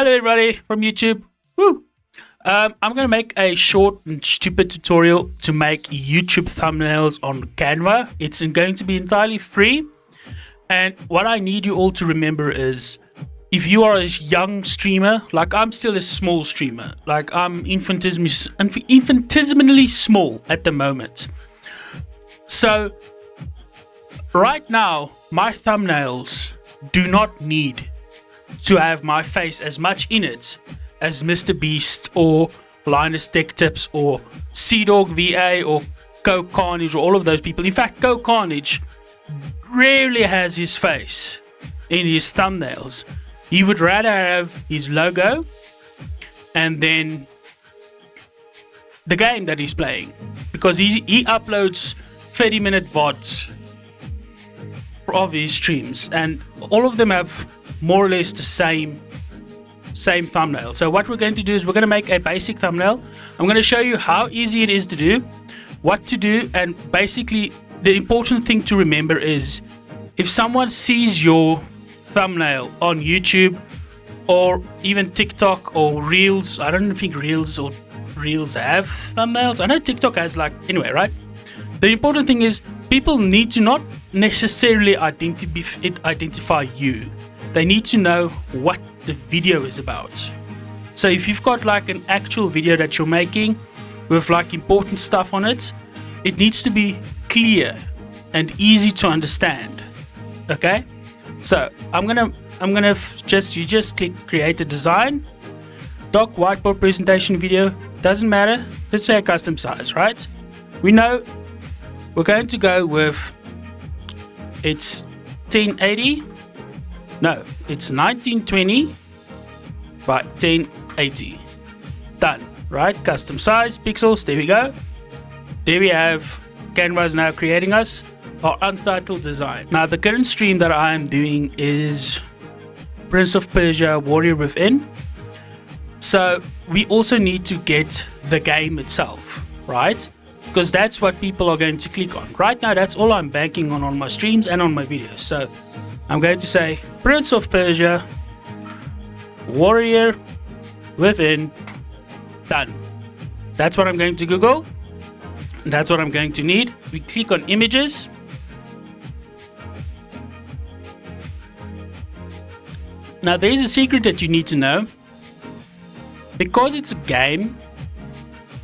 Hello everybody from YouTube. Woo! I'm going to make a short and stupid tutorial to make YouTube thumbnails on Canva. It's going to be entirely free. And what I need you all to remember is, if you are a young streamer, like I'm still a small streamer, like I'm infinitesimally small at the moment. So right now, my thumbnails do not need to have my face as much in it as Mr. Beast or Linus Tech Tips or Seadog VA or Go Carnage or all of those people. In fact, Go Carnage rarely has his face in his thumbnails. He would rather have his logo and then the game that he's playing, because he uploads 30-minute VODs of his streams, and all of them have more or less the same thumbnail. So what we're going to do is we're going to make a basic thumbnail. I'm going to show you how easy it is to do, what to do, and basically the important thing to remember is, if someone sees your thumbnail on YouTube or even TikTok or Reels, I don't think Reels have thumbnails. I know TikTok has, like, anyway, right? The important thing is people need to not necessarily identify you. They need to know what the video is about. So if you've got like an actual video that you're making with like important stuff on it, it needs to be clear and easy to understand. Okay? So you just click create a design, doc, whiteboard, presentation, video, doesn't matter. Let's say a custom size, right? We know we're going to go with, it's 1080. No, it's 1920 by 1080. Done, right? Custom size, pixels, there we go. There we have, Canva is now creating us our untitled design. Now the current stream that I am doing is Prince of Persia Warrior Within. So we also need to get the game itself, right? Because that's what people are going to click on. Right now, that's all I'm banking on my streams and on my videos. So I'm going to say Prince of Persia Warrior Within. Done. That's what I'm going to Google. That's what I'm going to need. We click on images. Now there's a secret that you need to know. Because it's a game,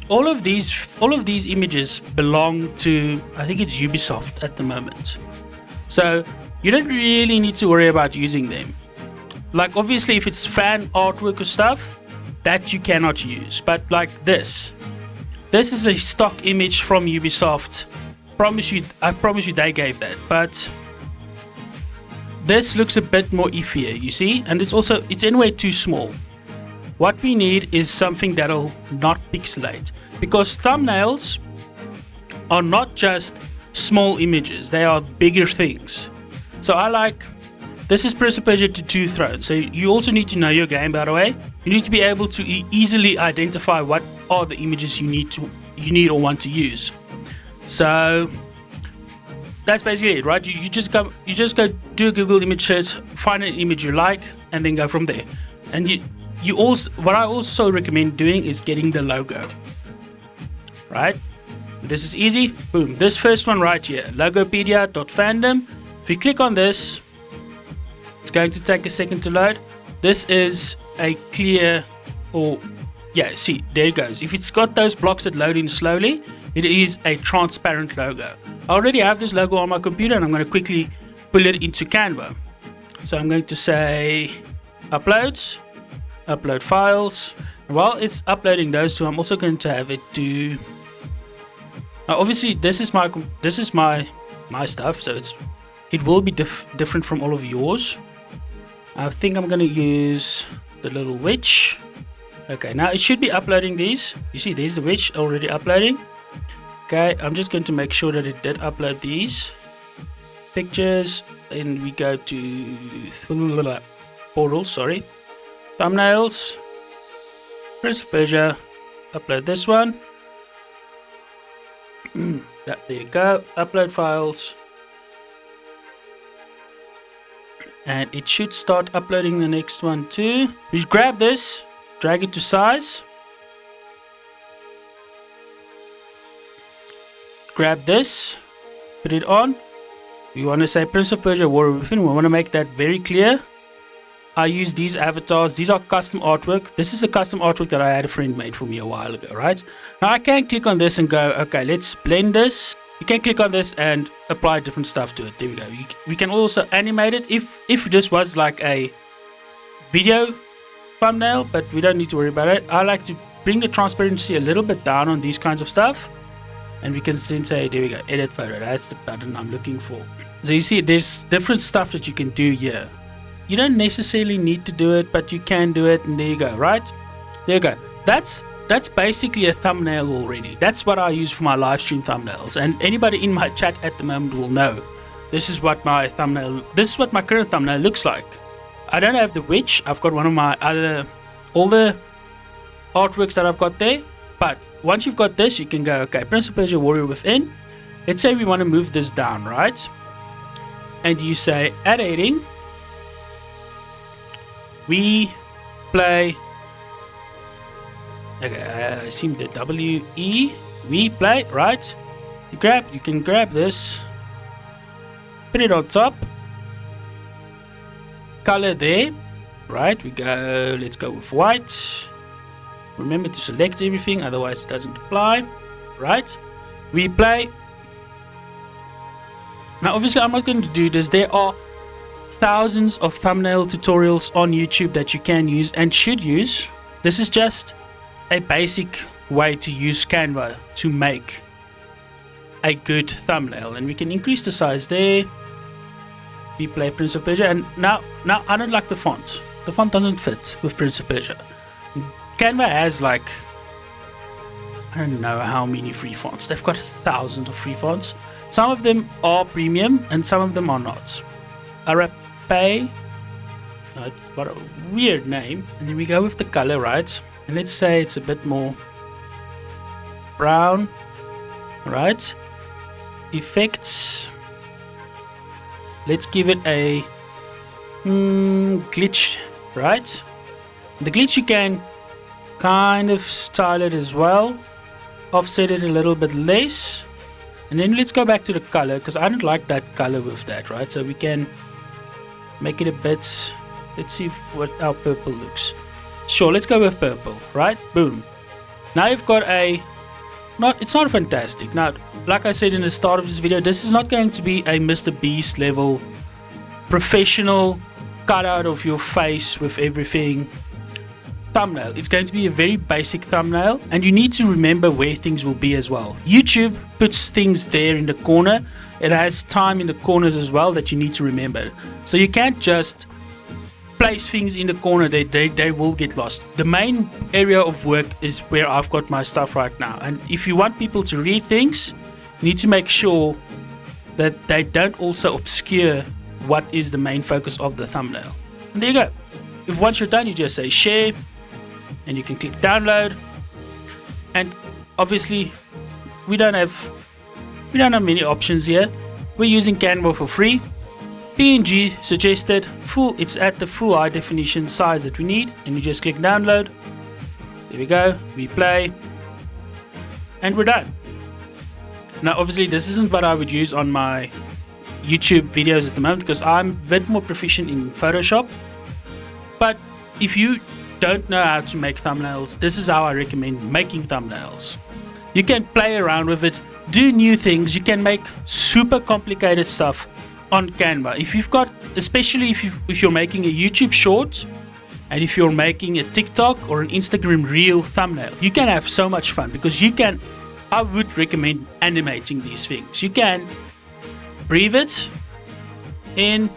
all of these images belong to, I think it's Ubisoft at the moment. So you don't really need to worry about using them. Like obviously if it's fan artwork or stuff, that you cannot use. But like this is a stock image from Ubisoft. I promise you they gave that. But this looks a bit more iffier, you see? And it's anyway too small. What we need is something that'll not pixelate, because thumbnails are not just small images, they are bigger things. So this is Prince of Persia to Two Thrones. So you also need to know your game, by the way. You need to be able to easily identify what are the images you need or want to use. So that's basically it, right? You just go do a Google image search, find an image you like, and then go from there. And what I also recommend doing is getting the logo, right? This is easy. Boom. This first one right here, logopedia.fandom. If you click on this, it's going to take a second to load. This is a clear, see, there it goes. If it's got those blocks that load in slowly, it is a transparent logo. I already have this logo on my computer and I'm going to quickly pull it into Canva. So I'm going to say uploads, upload files. And while it's uploading those two, I'm also going to have it do, obviously this is my stuff, so it will be different from all of yours. I think I'm going to use the little witch. Okay, now it should be uploading these. You see, there's the witch already uploading. Okay, I'm just going to make sure that it did upload these pictures. And we go to portal, sorry. Thumbnails. Prince of Persia. Upload this one. There you go. Upload files. And it should start uploading the next one too. We grab this, drag it to size. Grab this, put it on. We want to say Prince of Persia Warrior Within. We want to make that very clear. I use these avatars. These are custom artwork. This is a custom artwork that I had a friend made for me a while ago, right? Now I can click on this and go, okay, let's blend this. You can click on this and apply different stuff to it. There we go. We can also animate it if this was like a video thumbnail, but we don't need to worry about it. I like to bring the transparency a little bit down on these kinds of stuff. And we can then say, there we go, edit photo. That's the button I'm looking for. So you see, there's different stuff that you can do here. You don't necessarily need to do it, but you can do it. And there you go, right? There you go. That's basically a thumbnail already. That's what I use for my live stream thumbnails. And anybody in my chat at the moment will know this is what my current thumbnail looks like. I don't have the witch. I've got one of my all the artworks that I've got there. But once you've got this, you can go, okay, Prince of Persia Warrior Within. Let's say we want to move this down, right? And you say, add editing. We play. Okay, I assume the W-E. We play, right? You can grab this. Put it on top. Color there, right? Let's go with white. Remember to select everything, otherwise it doesn't apply, right? We play. Now obviously I'm not going to do this. There are thousands of thumbnail tutorials on YouTube that you can use and should use. This is just a basic way to use Canva to make a good thumbnail. And we can increase the size there. We play Prince of Persia. And now I don't like the font. The font doesn't fit with Prince of Persia. Canva has like, I don't know how many free fonts. They've got thousands of free fonts. Some of them are premium and some of them are not. Arapae, what a weird name. And then we go with the color, right? And let's say it's a bit more brown, right? Effects. Let's give it a glitch, right? The glitch you can kind of style it as well, offset it a little bit less, and then let's go back to the color because I don't like that color with that, right? So we can make it a bit, let's see what our purple looks. Sure, let's go with purple, right? Boom. Now you've got it's not fantastic. Now, like I said in the start of this video, this is not going to be a Mr. Beast level professional cutout of your face with everything thumbnail. It's going to be a very basic thumbnail, and you need to remember where things will be as well. YouTube puts things there in the corner. It has time in the corners as well that you need to remember. So you can't just place things in the corner. They will get lost. The main area of work is where I've got my stuff right now, and if you want people to read things, you need to make sure that they don't also obscure what is the main focus of the thumbnail. And there you go. If once you're done, you just say share, and you can click download. And obviously we don't have many options here. We're using Canva for free. PNG suggested, it's at the full high definition size that we need, and you just click download. There we go, we play, and we're done. Now obviously this isn't what I would use on my YouTube videos at the moment because I'm a bit more proficient in Photoshop. But if you don't know how to make thumbnails, this is how I recommend making thumbnails. You can play around with it, do new things. You can make super complicated stuff on Canva. If you've got, especially if you're making a YouTube short, and if you're making a TikTok or an Instagram reel thumbnail, you can have so much fun because I would recommend animating these things. You can breathe it in.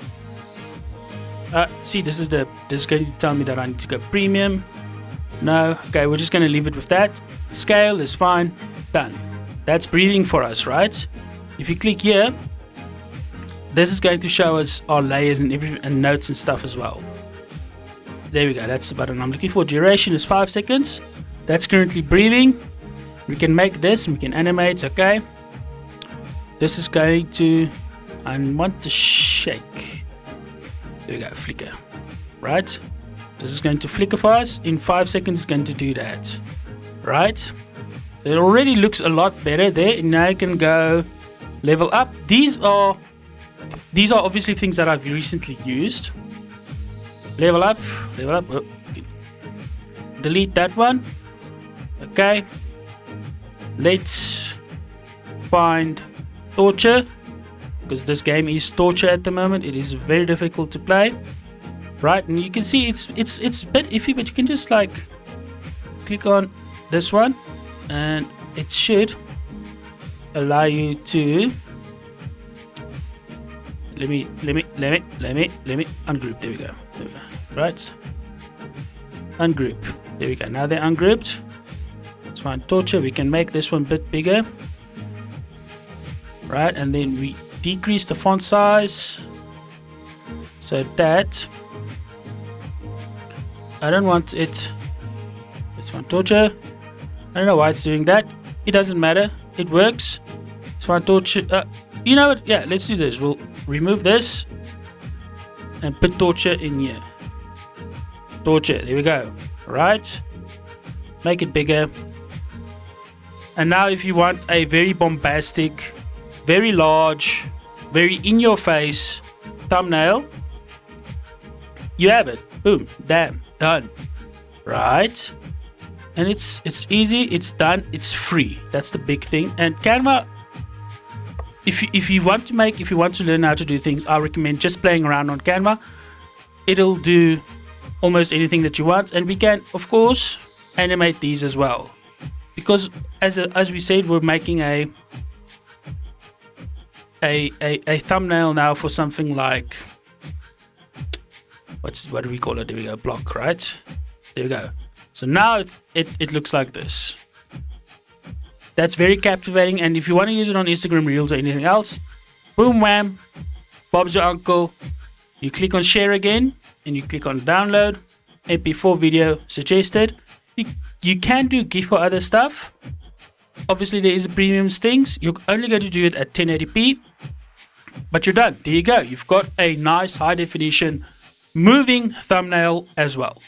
See, this is going to tell me that I need to go premium. No, okay, we're just going to leave it with that. Scale is fine, done. That's breathing for us, right? If you click here, this is going to show us our layers and notes and stuff as well. There we go, that's the button I'm looking for. Duration is 5 seconds. That's currently breathing. We can make this and we can animate, okay. This is going to, I want to shake. There we go, flicker. Right? This is going to flicker for us. In 5 seconds, it's going to do that. Right? It already looks a lot better there. And now you can go level up. These are obviously things that I've recently used. Level up. Level up. Oh, delete that one. Okay. Let's find torture, because this game is torture at the moment. It is very difficult to play. Right, and you can see it's a bit iffy, but you can just like click on this one and it should allow you to let me ungroup. There we go. Right, ungroup. There we go. Now they're ungrouped. Let's find torture. We can make this one a bit bigger. Right, and then we decrease the font size so that I don't want it. Let's find torture. I don't know why it's doing that. It doesn't matter. It works. Let's find torture. You know what? Yeah, let's do this. We'll remove this and put torture in here. Torture. There we go. Right. Make it bigger. And now if you want a very bombastic, very large, very in-your-face thumbnail, you have it. Boom. Damn. Done. Right. And it's easy. It's done. It's free. That's the big thing. And Canva, if you want to learn how to do things, I recommend just playing around on Canva. It'll do almost anything that you want. And we can, of course, animate these as well. Because as we said, we're making a thumbnail now for something like, what do we call it? There we go, block, right? There we go. So now it looks like this. That's very captivating. And if you want to use it on Instagram Reels or anything else, boom, wham, Bob's your uncle. You click on share again and you click on download. MP4 video suggested. You can do GIF or other stuff. Obviously, there is a premium things. You're only going to do it at 1080p. But you're done. There you go. You've got a nice high definition moving thumbnail as well.